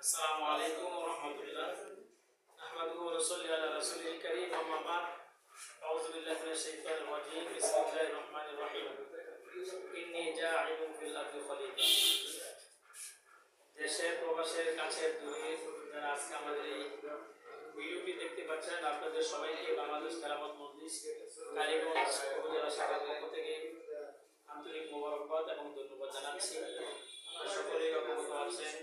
আসসালামু আলাইকুম ওয়া রাহমাতুল্লাহ। আহমাদুহু ওয়া নুসাল্লি আলা রাসূলিল কারীম, আম্মা বা'দ। আউযু বিল্লাহি মিনাশ শাইতানির রাজীম। বিসমিল্লাহির রহমানির রহিম। ইন্নী জা'ইলুন ফিল আরদি খলিফা। দেশের প্রবাসের কাছের দূরে যারা আজকে আমাদের এই ভিডিওটি দেখতে পাচ্ছেন, আপনাদের সবাইকে বাংলাদেশ খেলাফত মজলিস কালীগঞ্জ উপজেলা শাখার পক্ষ থেকে আন্তরিক মোবারকবাদ এবং ধন্যবাদ জানাচ্ছি। আপনারা সকলেই অবগত আছেন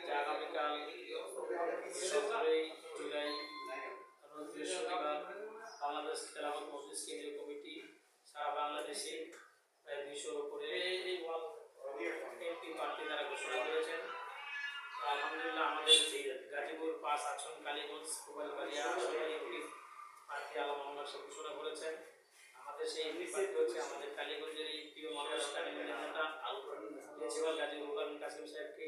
যে আগামীকাল 17 জুলাই বৃহস্পতিবার বাংলাদেশ খেলাফত মজলিস কেন্দ্রীয় কমিটি সারা বাংলাদেশে প্রায় 200-র উপরে এমপি প্রার্থী তারা ঘোষণা করেছেন। আলহামদুলিল্লাহ, আমাদের গাজীপুর 5 আসন কালীগঞ্জ কোবালবাড়িয়া সবাই এমপি প্রার্থী আলম মোহাম্মদ সাহেব ঘোষণা করেছেন। আমাদের সেই এমপি প্রার্থী হচ্ছে আমাদের কালীগঞ্জের এই প্রিয় মানুষ কালীগঞ্জের নেতা প্রিন্সিপাল গাজী রুহুল আমিন কাসিম সাহেবকে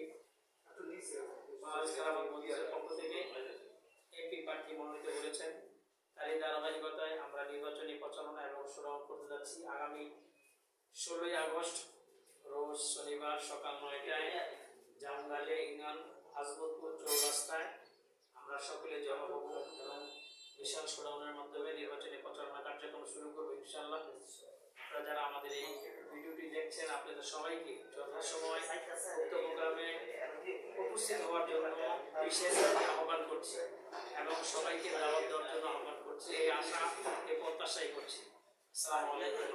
বাংলাদেশ খেলাফত মজলিসের পক্ষ থেকে এমপি প্রার্থী মনোনীত করেছেন। তার এই ধারাবাহিকতায় আমরা নির্বাচনী প্রচারণা এবং শুনানি করতে যাচ্ছি। আগামী 16ই আগস্ট রোজ শনিবার সকাল 9টায় জামগালিয়া ইউনিয়ন আজমতপুর চৌরাস্তায় আমরা সকলে জমা হব এবং বিশাল শোডাউনের মাধ্যমে নির্বাচনী প্রচারণা কার্যক্রম শুরু করবো ইনশাআল্লাহ। আপনারা যারা আমাদের এই ভিডিওটি দেখছেন, আপনাদের সবাইকে যথাসময় উক্ত প্রোগ্রামে উপস্থিত হওয়ার জন্য বিশেষ আহ্বান করছি এবং সবাইকে দাওয়াত দেওয়ার জন্য আহ্বান করছি। এই আশা, এই প্রত্যাশাই করছি। আসসালামু আলাইকুম।